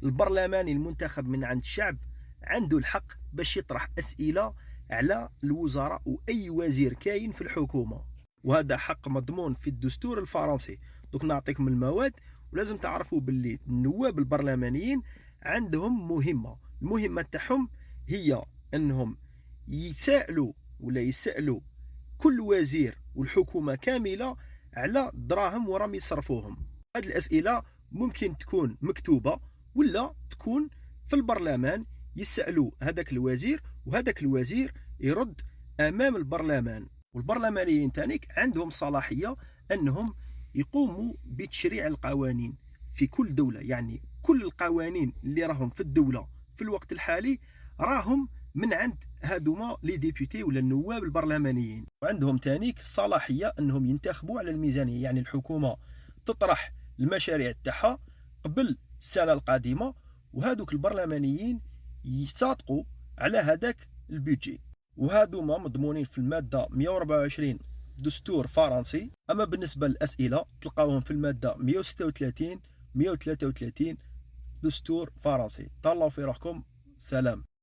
البرلماني المنتخب من عند الشعب عنده الحق باش يطرح أسئلة على الوزراء وأي وزير كاين في الحكومة، وهذا حق مضمون في الدستور الفرنسي. دوك نعطيكم المواد، ولازم تعرفوا باللي النواب البرلمانيين عندهم المهمة تاعهم هي أنهم يسألوا ولا يسألوا كل وزير والحكومة كاملة على دراهم وراهم يصرفوهم. هذه الأسئلة ممكن تكون مكتوبة ولا تكون في البرلمان، يسألوا هذاك الوزير وهذاك الوزير يرد أمام البرلمان. والبرلمانيين تانيك عندهم صلاحية أنهم يقوموا بتشريع القوانين في كل دولة، يعني كل القوانين اللي راهم في الدولة في الوقت الحالي راهم من عند هادوما لي ديبوتي ولا النواب البرلمانيين. وعندهم تانيك الصلاحية أنهم ينتخبوا على الميزانية، يعني الحكومة تطرح المشاريع تاعها قبل السنة القادمة، وهادوك البرلمانيين يصادقوا على هذاك البيجي، وهادوما مضمونين في المادة 124 دستور فرنسي. أما بالنسبة للأسئلة تلقاوهم في المادة 136 133 دستور فرنسي. تهلاو في روحكم، سلام.